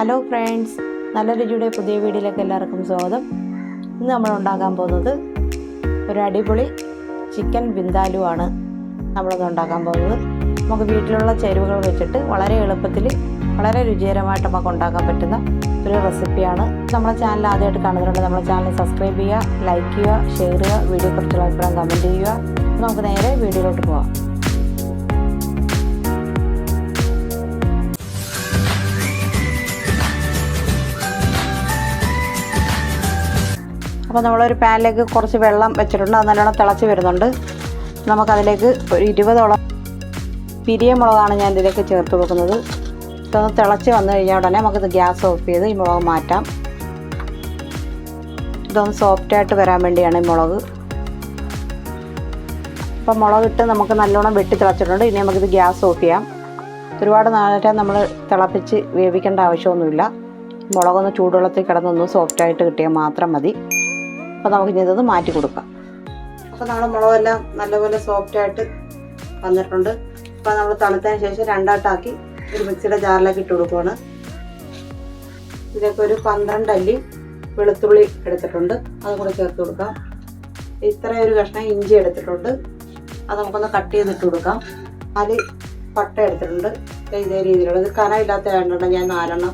Hello friends, നല്ല രുചിയുടെ പുതിയ വീഡിയോയിലേക്ക് എല്ലാവർക്കും സ്വാഗതം. ഇന്ന് നമ്മൾ ഉണ്ടാക്കാൻ പോകുന്നത് ഒരു അടിപൊളി ചിക്കൻ വിന്താലു ആണ് നമ്മളിന്ന് ഉണ്ടാക്കാൻ പോകുന്നത്. നമുക്ക് വീട്ടിലുള്ള ചേരുവകൾ വെച്ചിട്ട് വളരെ എളുപ്പത്തിൽ വളരെ രുചികരമായിട്ട് നമുക്ക് ഉണ്ടാക്കാൻ പറ്റുന്ന ഒരു റെസിപ്പിയാണ്. നമ്മളെ ചാനൽ ആദ്യമായിട്ട് കാണുന്നതുകൊണ്ട് നമ്മളെ ചാനൽ സബ്സ്ക്രൈബ് ചെയ്യുക, ലൈക്ക് ചെയ്യുക, ഷെയർ ചെയ്യുക, വീഡിയോ കുറിച്ചുള്ള അഭിപ്രായം കമൻറ്റ് ചെയ്യുക. നമുക്ക് നേരെ വീഡിയോയിലോട്ട് പോകാം. അപ്പോൾ നമ്മളൊരു പാനിലേക്ക് കുറച്ച് വെള്ളം വെച്ചിട്ടുണ്ട്. അത് നല്ലോണം തിളച്ച് വരുന്നുണ്ട്. നമുക്കതിലേക്ക് ഒരു 20ഓളം പിരിയ മുളകാണ് ഞാൻ ഇതിലേക്ക് ചേർത്ത് കൊടുക്കുന്നത്. ഇതൊന്ന് തിളച്ച് വന്നു കഴിഞ്ഞാൽ ഉടനെ നമുക്കിത് ഗ്യാസ് ഓഫ് ചെയ്ത് ഈ മുളക് മാറ്റാം. ഇതൊന്ന് സോഫ്റ്റായിട്ട് വരാൻ വേണ്ടിയാണ് ഈ മുളക്. അപ്പോൾ മുളകിട്ട് നമുക്ക് നല്ലോണം വെട്ടി തിളച്ചിട്ടുണ്ട്. ഇനി നമുക്കിത് ഗ്യാസ് ഓഫ് ചെയ്യാം. ഒരുപാട് നേരം നമ്മൾ തിളപ്പിച്ച് വേവിക്കേണ്ട ആവശ്യമൊന്നുമില്ല. മുളകൊന്ന് ചൂടുവെള്ളത്തിൽ കിടന്നൊന്ന് സോഫ്റ്റായിട്ട് കിട്ടിയാൽ മാത്രം മതി. അപ്പോൾ നമുക്ക് ഇനി ഇതൊന്ന് മാറ്റി കൊടുക്കാം. അപ്പോൾ നമ്മുടെ മുളകെല്ലാം നല്ലപോലെ സോഫ്റ്റായിട്ട് വന്നിട്ടുണ്ട്. അപ്പോൾ നമ്മൾ തണുത്തതിന് ശേഷം രണ്ടാട്ടാക്കി ഒരു മിക്സിയുടെ ജാറിലേക്ക് ഇട്ട് കൊടുക്കുകയാണ്. ഇതിലേക്ക് ഒരു 12 അല്ലി വെളുത്തുള്ളി എടുത്തിട്ടുണ്ട്, അതും കൂടെ ചേർത്ത് കൊടുക്കാം. ഇത്രയും ഒരു കഷ്ണം ഇഞ്ചി എടുത്തിട്ടുണ്ട്, അത് നമുക്കൊന്ന് കട്ട് ചെയ്തിട്ട് കൊടുക്കാം. അതിൽ പട്ട എടുത്തിട്ടുണ്ട്, ഇതേ രീതിയിലുള്ളത്. ഇത് കനമില്ലാത്ത വേണ്ട ഞാൻ 4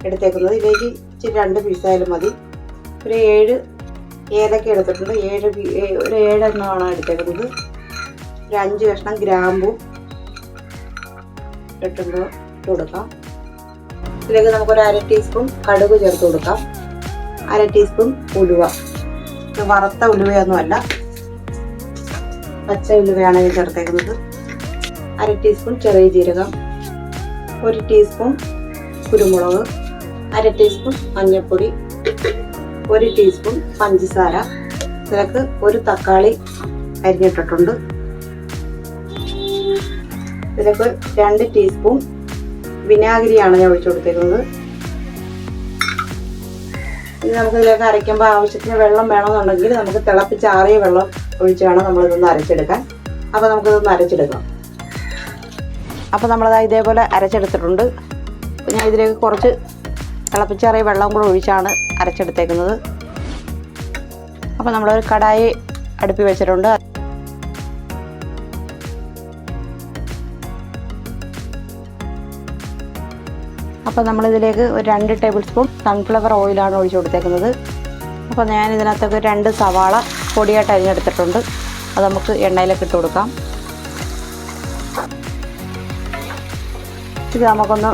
എടുത്തേക്കുന്നത്. ഇതിലേക്ക് ഇച്ചിരി 2 പീസായാലും മതി. ഒരു 7 ഏലക്ക എടുത്തിട്ടുണ്ട്, ഒരു 7 എണ്ണമാണ് എടുത്തേക്കുന്നത്. ഒരു 5 കഷ്ണം ഗ്രാമ്പു ഇട്ട് കൊടുക്കാം. ഇതിലേക്ക് നമുക്കൊരു 1/2 ടീസ്പൂൺ കടുക് ചേർത്ത് കൊടുക്കാം. 1/2 ടീസ്പൂൺ ഉലുവ. ഇത് വറുത്ത ഉലുവയൊന്നുമല്ല, പച്ച ഉലുവയാണ് ഇത് ചേർത്തേക്കുന്നത്. 1/2 ടീസ്പൂൺ ചെറിയ ജീരകം, 1 ടീസ്പൂൺ കുരുമുളക്, 1/2 ടീസ്പൂൺ മഞ്ഞൾപ്പൊടി, 1 ടീസ്പൂൺ പഞ്ചസാര. ഇതിലേക്ക് ഒരു തക്കാളി അരിഞ്ഞിട്ടിട്ടുണ്ട്. ഇതിലേക്ക് 2 ടീസ്പൂൺ വിനാഗിരിയാണ് ഞാൻ ഒഴിച്ചു കൊടുത്തേക്കുന്നത്. ഇനി നമുക്ക് ഇതിലേക്ക് അരയ്ക്കുമ്പോൾ ആവശ്യത്തിന് വെള്ളം വേണമെന്നുണ്ടെങ്കിൽ നമുക്ക് തിളപ്പിച്ചാറിയ വെള്ളം ഒഴിച്ച് വേണം നമ്മളിതൊന്ന് അരച്ചെടുക്കാൻ. അപ്പോൾ നമുക്കിതൊന്ന് അരച്ചെടുക്കാം. അപ്പോൾ നമ്മളത് ഇതേപോലെ അരച്ചെടുത്തിട്ടുണ്ട്. ഞാൻ ഇതിലേക്ക് കുറച്ച് തിളപ്പിച്ചാറിയ വെള്ളം കൂടെ ഒഴിച്ചാണ് അരച്ചെടുത്തേക്കുന്നത്. അപ്പോൾ നമ്മളൊരു കടായി അടുപ്പിൽ വെച്ചിട്ടുണ്ട്. അപ്പോൾ നമ്മളിതിലേക്ക് ഒരു 2 ടേബിൾ സ്പൂൺ സൺഫ്ലവർ ഓയിലാണ് ഒഴിച്ചു കൊടുത്തേക്കുന്നത്. അപ്പോൾ ഞാൻ ഇതിനകത്തൊക്കെ 2 സവാള പൊടിയായിട്ട് അരിഞ്ഞെടുത്തിട്ടുണ്ട്, അത് നമുക്ക് എണ്ണയിലേക്ക് ഇട്ട് കൊടുക്കാം. ഇത് നമുക്കൊന്ന്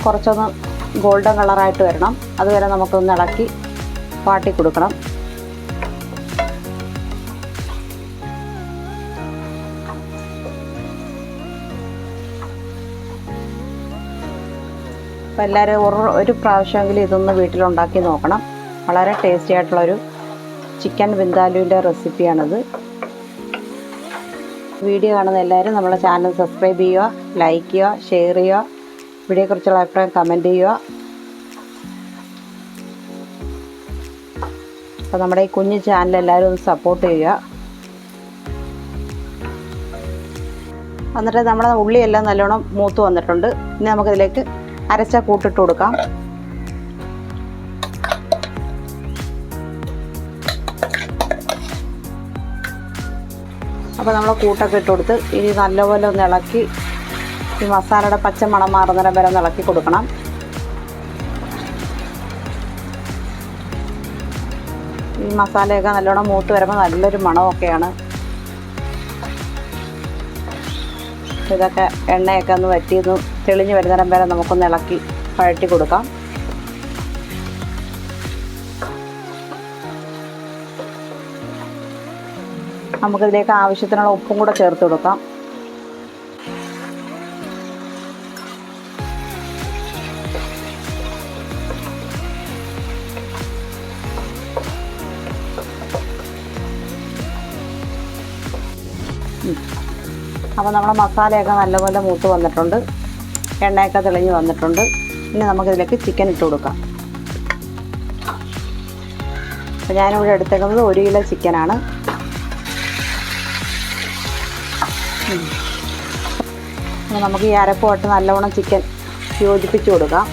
കുറച്ചൊന്ന് ഗോൾഡൻ കളറായിട്ട് വരണം. അതുവരെ നമുക്കൊന്ന് ഇളക്കി വാട്ടി കൊടുക്കണം. അപ്പോൾ എല്ലാവരും ഒരു പ്രാവശ്യമെങ്കിലും ഇതൊന്ന് വീട്ടിലുണ്ടാക്കി നോക്കണം. വളരെ ടേസ്റ്റി ആയിട്ടുള്ളൊരു ചിക്കൻ വിന്താലുവിൻ്റെ റെസിപ്പിയാണിത്. വീഡിയോ കാണുന്ന എല്ലാവരും നമ്മുടെ ചാനൽ സബ്സ്ക്രൈബ് ചെയ്യുക, ലൈക്ക് ചെയ്യുക, ഷെയർ ചെയ്യുക, വീഡിയോയെക്കുറിച്ചുള്ള അഭിപ്രായം കമൻറ്റ് ചെയ്യുക. അപ്പോൾ നമ്മുടെ ഈ കുഞ്ഞു ചാനൽ എല്ലാവരും ഒന്ന് സപ്പോർട്ട് ചെയ്യുക. എന്നിട്ട് നമ്മുടെ ഉള്ളിയെല്ലാം നല്ലോണം മൂത്ത് വന്നിട്ടുണ്ട്. ഇനി നമുക്കിതിലേക്ക് അരച്ച കൂട്ടിട്ട് കൊടുക്കാം. അപ്പോൾ നമ്മൾ കൂട്ടൊക്കെ ഇട്ട് കൊടുത്ത് ഇനി നല്ലപോലെ ഒന്ന് ഇളക്കി ഈ മസാലയുടെ പച്ച മണം മാറുന്നിടം വരെ ഒന്ന് ഇളക്കി കൊടുക്കണം. ഈ മസാലയൊക്കെ നല്ലോണം മൂത്ത് വരുമ്പോൾ നല്ലൊരു മണമൊക്കെയാണ്. ഇതൊക്കെ എണ്ണയൊക്കെ ഒന്ന് വറ്റിയൊന്ന് തെളിഞ്ഞ് വരുന്നിടം വരെ നമുക്കൊന്ന് ഇളക്കി വഴറ്റി കൊടുക്കാം. നമുക്കിതിലേക്ക് ആവശ്യത്തിനുള്ള ഉപ്പും കൂടെ ചേർത്ത് കൊടുക്കാം. അപ്പോൾ നമ്മുടെ മസാലയൊക്കെ നല്ലപോലെ മൂത്ത് വന്നിട്ടുണ്ട്, എണ്ണയൊക്കെ തെളിഞ്ഞ് വന്നിട്ടുണ്ട്. ഇനി നമുക്കിതിലേക്ക് ചിക്കൻ ഇട്ട് കൊടുക്കാം. അപ്പോൾ ഞാനിവിടെ എടുത്തേക്കുന്നത് 1 കിലോ ചിക്കനാണ്. നമുക്ക് ഈ അരപ്പുമായിട്ട് നല്ലവണ്ണം ചിക്കൻ യോജിപ്പിച്ച് കൊടുക്കാം.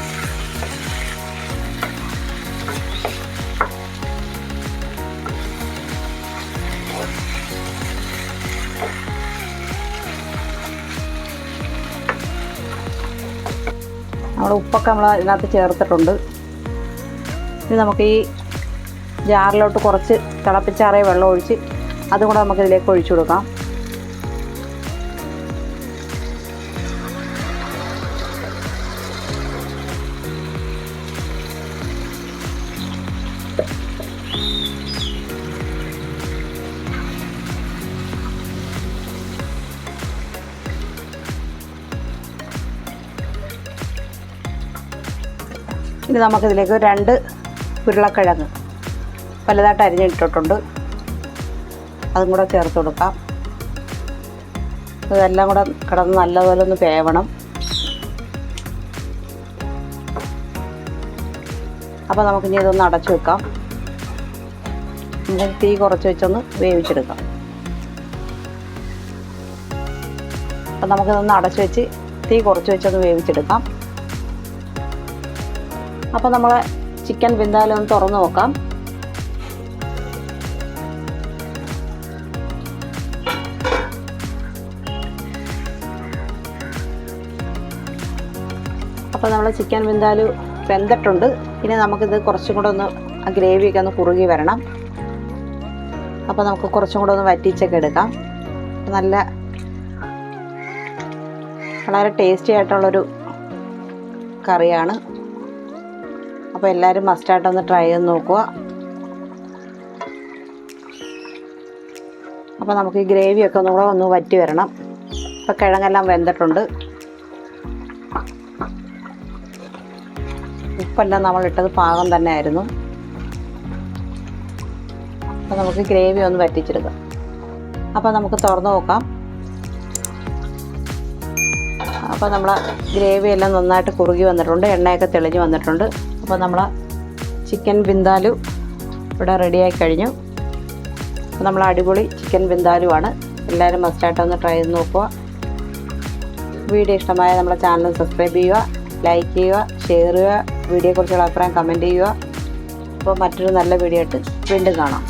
നമ്മൾ ഉപ്പൊക്കെ നമ്മൾ ഇതിനകത്ത് ചേർത്തിട്ടുണ്ട്. ഇനി നമുക്ക് ഈ ജാറിലോട്ട് കുറച്ച് തിളപ്പിച്ചാറിയ വെള്ളം ഒഴിച്ച് അതും കൂടെ നമുക്കിതിലേക്ക് ഒഴിച്ചു കൊടുക്കാം. ഇനി നമുക്കിതിലേക്ക് 2 ഉരുളക്കിഴങ്ങ് വലുതായിട്ട് അരിഞ്ഞിട്ടിട്ടുണ്ട്, അതും കൂടെ ചേർത്ത് കൊടുക്കാം. ഇതെല്ലാം കൂടെ കിടന്ന് നല്ലപോലെ ഒന്ന് വേവണം. അപ്പോൾ നമുക്കിനി ഇതൊന്ന് അടച്ചു വെക്കാം. നമുക്ക് തീ കുറച്ച് വെച്ചൊന്ന് വേവിച്ചെടുക്കാം. അപ്പോൾ നമുക്കിതൊന്ന് അടച്ചു വെച്ച് തീ കുറച്ച് വെച്ചൊന്ന് വേവിച്ചെടുക്കാം. അപ്പോൾ നമ്മൾ ചിക്കൻ വിന്താലു ഒന്ന് തുറന്ന് നോക്കാം. അപ്പോൾ നമ്മൾ ചിക്കൻ വിന്താലു വെന്തിട്ടുണ്ട്. ഇനി നമുക്കിത് കുറച്ചും കൂടെ ഒന്ന് ആ ഗ്രേവിയൊക്കെ ഒന്ന് കുറുകി വരണം. അപ്പോൾ നമുക്ക് കുറച്ചും കൂടെ ഒന്ന് വറ്റിച്ചൊക്കെ എടുക്കാം. വളരെ ടേസ്റ്റി ആയിട്ടുള്ളൊരു കറിയാണ്. അപ്പോൾ എല്ലാവരും മസ്റ്റായിട്ടൊന്ന് ട്രൈ ചെയ്ത് നോക്കുക. അപ്പോൾ നമുക്ക് ഈ ഗ്രേവിയൊക്കെ ഒന്നുകൂടെ ഒന്ന് വറ്റി വരണം. ഇപ്പോൾ കിഴങ്ങെല്ലാം വെന്തിട്ടുണ്ട്. ഉപ്പെല്ലാം നമ്മളിട്ടത് പാകം തന്നെ ആയിരുന്നു. അപ്പോൾ നമുക്ക് ഗ്രേവി ഒന്ന് വറ്റിച്ചെടുക്കാം. അപ്പോൾ നമുക്ക് തുറന്ന് നോക്കാം. അപ്പോൾ നമ്മൾ ഗ്രേവി എല്ലാം നന്നായിട്ട് കുറുകി വന്നിട്ടുണ്ട്, എണ്ണയൊക്കെ തെളിഞ്ഞ് വന്നിട്ടുണ്ട്. അപ്പോൾ നമ്മൾ ചിക്കൻ വിന്താലു ഇവിടെ റെഡിയായി കഴിഞ്ഞു. അപ്പോൾ നമ്മൾ അടിപൊളി ചിക്കൻ വിന്താലു ആണ്. എല്ലാവരും മസ്റ്റായിട്ടൊന്ന് ട്രൈ ചെയ്ത് നോക്കുക. വീഡിയോ ഇഷ്ടമായ നമ്മുടെ ചാനൽ സബ്സ്ക്രൈബ് ചെയ്യുക, ലൈക്ക് ചെയ്യുക, ഷെയർ ചെയ്യുക, വീഡിയോയെക്കുറിച്ചുള്ള അഭിപ്രായം കമൻറ്റ് ചെയ്യുക. അപ്പോൾ മറ്റൊരു നല്ല വീഡിയോ ആയിട്ട് വീണ്ടും കാണാം.